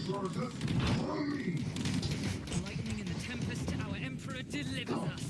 Lightning in the tempest, our emperor delivers us.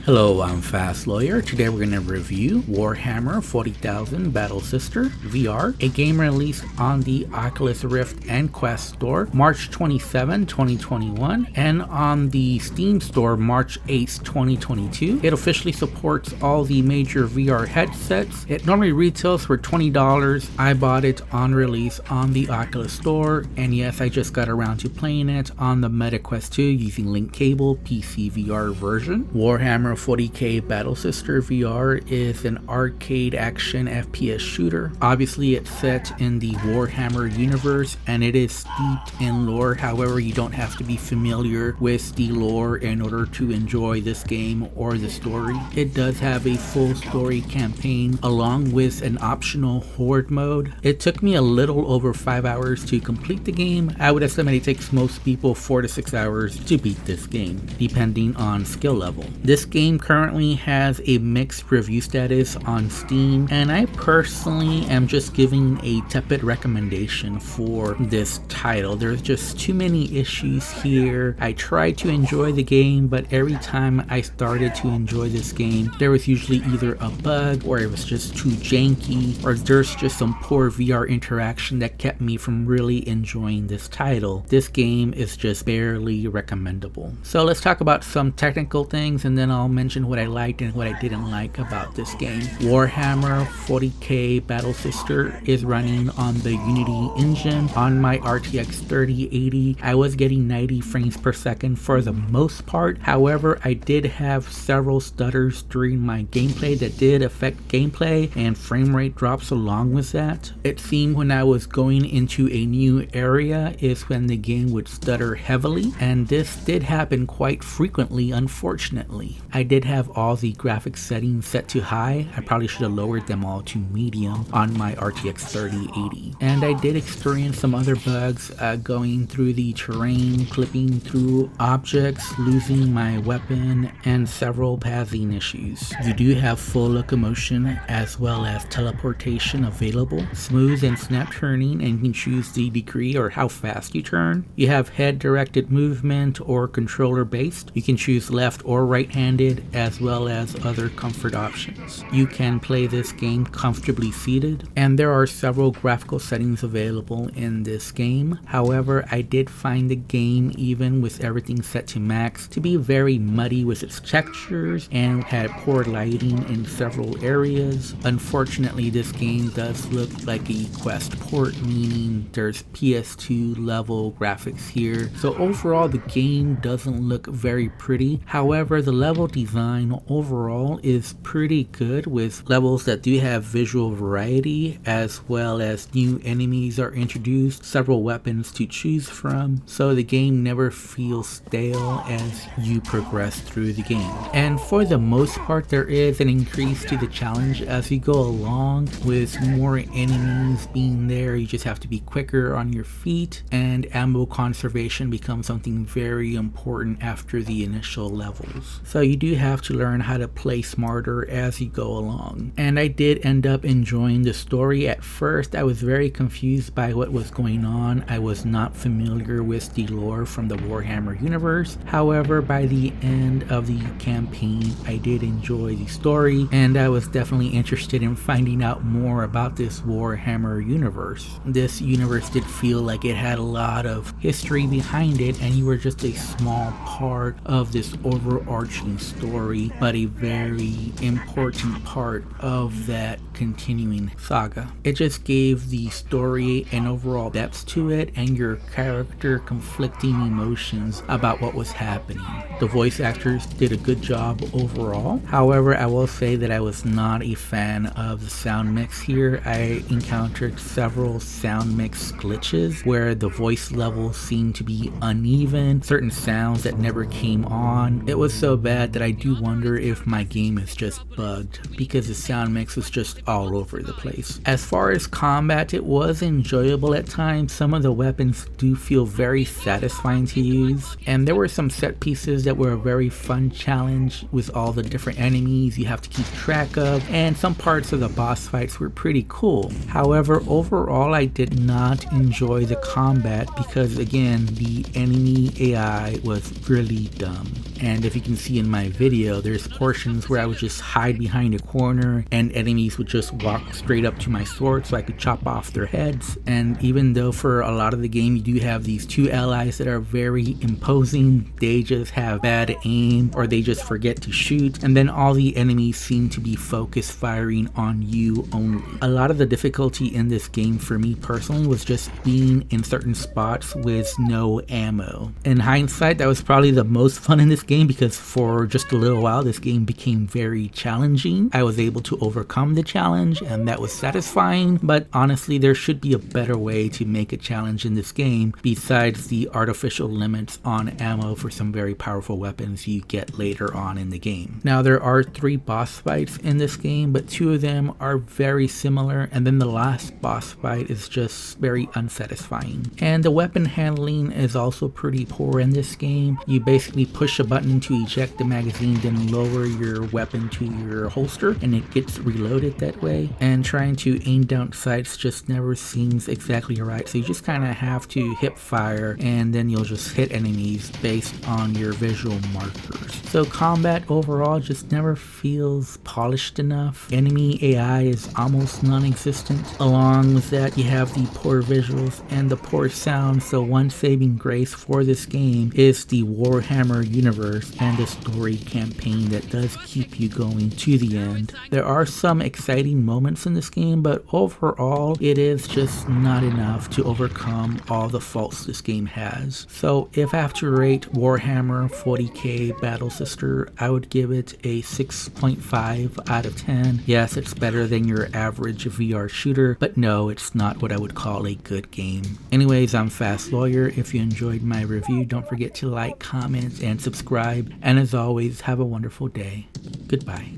Hello, I'm Fast Lawyer. Today we're going to review Warhammer 40,000 Battle Sister VR, a game released on the Oculus Rift and Quest Store March 27, 2021, and on the Steam Store March 8, 2022. It officially supports all the major VR headsets. It normally retails for $20. I bought it on release on the Oculus Store, and yes, I just got around to playing it on the Meta Quest 2 using link cable PCVR version. Warhammer 40k Battle Sister VR is an arcade action FPS shooter. Obviously it's set in the Warhammer universe and it is steeped in lore. However, you don't have to be familiar with the lore in order to enjoy this game or the story. It does have a full story campaign along with an optional horde mode. It took me a little over 5 hours to complete the game. I would estimate it takes most people 4 to 6 hours to beat this game, depending on skill level. This game currently has a mixed review status on Steam, and I personally am just giving a tepid recommendation for this title. There's just too many issues here. I tried to enjoy the game, but every time I started to enjoy this game, there was usually either a bug, or it was just too janky, or there's just some poor VR interaction that kept me from really enjoying this title. This game is just barely recommendable. So let's talk about some technical things, and then I'll mention what I liked and what I didn't like about this game. Warhammer 40k Battle Sister is running on the Unity engine on my RTX 3080. I was getting 90 frames per second for the most part. However, I did have several stutters during my gameplay that did affect gameplay and frame rate drops along with that. It seemed when I was going into a new area is when the game would stutter heavily, and this did happen quite frequently, unfortunately. I did have all the graphics settings set to high. I probably should have lowered them all to medium on my RTX 3080. And I did experience some other bugs going through the terrain, clipping through objects, losing my weapon, and several pathing issues. You do have full locomotion as well as teleportation available, smooth and snap turning, and you can choose the degree or how fast you turn. You have head directed movement or controller based. You can choose left or right handed as well as other comfort options. You can play this game comfortably seated, and there are several graphical settings available in this game. However, I did find the game, even with everything set to max, to be very muddy with its textures and had poor lighting in several areas. Unfortunately, this game does look like a Quest port, meaning there's PS2 level graphics here. So overall, the game doesn't look very pretty. However, the level design overall is pretty good, with levels that do have visual variety as well as new enemies are introduced, several weapons to choose from, so the game never feels stale as you progress through the game. And for the most part, there is an increase to the challenge as you go along, with more enemies being there. You just have to be quicker on your feet, and ammo conservation becomes something very important after the initial levels. So you do have to learn how to play smarter as you go along. And I did end up enjoying the story. At first, I was very confused by what was going on. I was not familiar with the lore from the Warhammer universe. However, by the end of the campaign, I did enjoy the story, and I was definitely interested in finding out more about this Warhammer universe. This universe did feel like it had a lot of history behind it, and you were just a small part of this overarching story, but a very important part of that continuing saga. It just gave the story an overall depth to it, and your character conflicting emotions about what was happening. The voice actors did a good job overall. However, I will say that I was not a fan of the sound mix here. I encountered several sound mix glitches where the voice levels seemed to be uneven, certain sounds that never came on. It was so bad that that I do wonder if my game is just bugged, because the sound mix was just all over the place. As far as combat, it was enjoyable at times. Some of the weapons do feel very satisfying to use, and there were some set pieces that were a very fun challenge with all the different enemies you have to keep track of, and some parts of the boss fights were pretty cool. However, overall I did not enjoy the combat because, again, the enemy AI was really dumb. And if you can see in my video, there's portions where I would just hide behind a corner and enemies would just walk straight up to my sword so I could chop off their heads. And even though for a lot of the game you do have these two allies that are very imposing, they just have bad aim or they just forget to shoot, and then all the enemies seem to be focused firing on you only. A lot of the difficulty in this game for me personally was just being in certain spots with no ammo. In hindsight, that was probably the most fun in this game because for just a little while this game became very challenging. I was able to overcome the challenge and that was satisfying, but honestly there should be a better way to make a challenge in this game besides the artificial limits on ammo for some very powerful weapons you get later on in the game. Now there are 3 boss fights in this game, but 2 of them are very similar, and then the last boss fight is just very unsatisfying. And the weapon handling is also pretty poor in this game. You basically push a button to eject the magazine, then lower your weapon to your holster and it gets reloaded that way, and trying to aim down sights just never seems exactly right, so you just kind of have to hip fire and then you'll just hit enemies based on your visual markers. So combat overall just never feels polished enough. Enemy AI is almost non-existent. Along with that, you have the poor visuals and the poor sound, so one saving grace for this game is the Warhammer universe and the story campaign that does keep you going to the end. There are some exciting moments in this game, but overall it is just not enough to overcome all the faults this game has. So if I have to rate Warhammer 40k Battle Sister, I would give it a 6.5 out of 10. Yes, it's better than your average VR shooter, but no, it's not what I would call a good game. Anyways, I'm Fast Lawyer. If you enjoyed my review, don't forget to like, comment, and subscribe. And as always, have a wonderful day. Goodbye.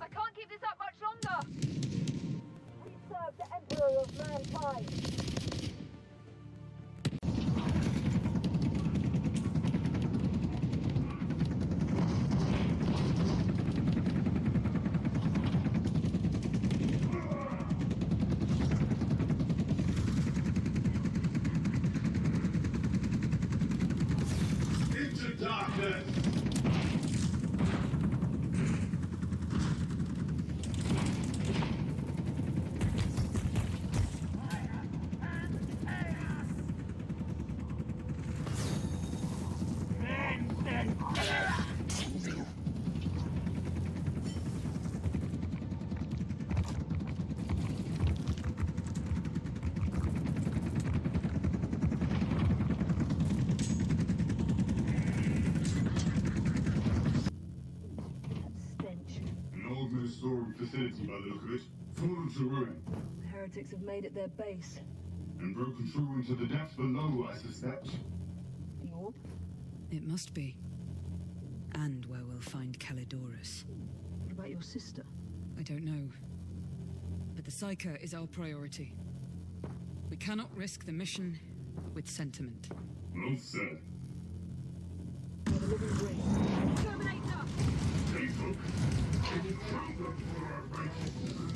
I can't keep this up much longer! We serve the Emperor of Mankind! Into darkness! Storing facility by the look of it, fallen to ruin. The heretics have made it their base. And broken through into the depths below, I suspect. The orb? It must be. And where we'll find Calidorus. What about your sister? I don't know. But the Psyker is our priority. We cannot risk the mission with sentiment. Well said. You're the living green. Terminator! Take hook. I will kill them for our righteousness.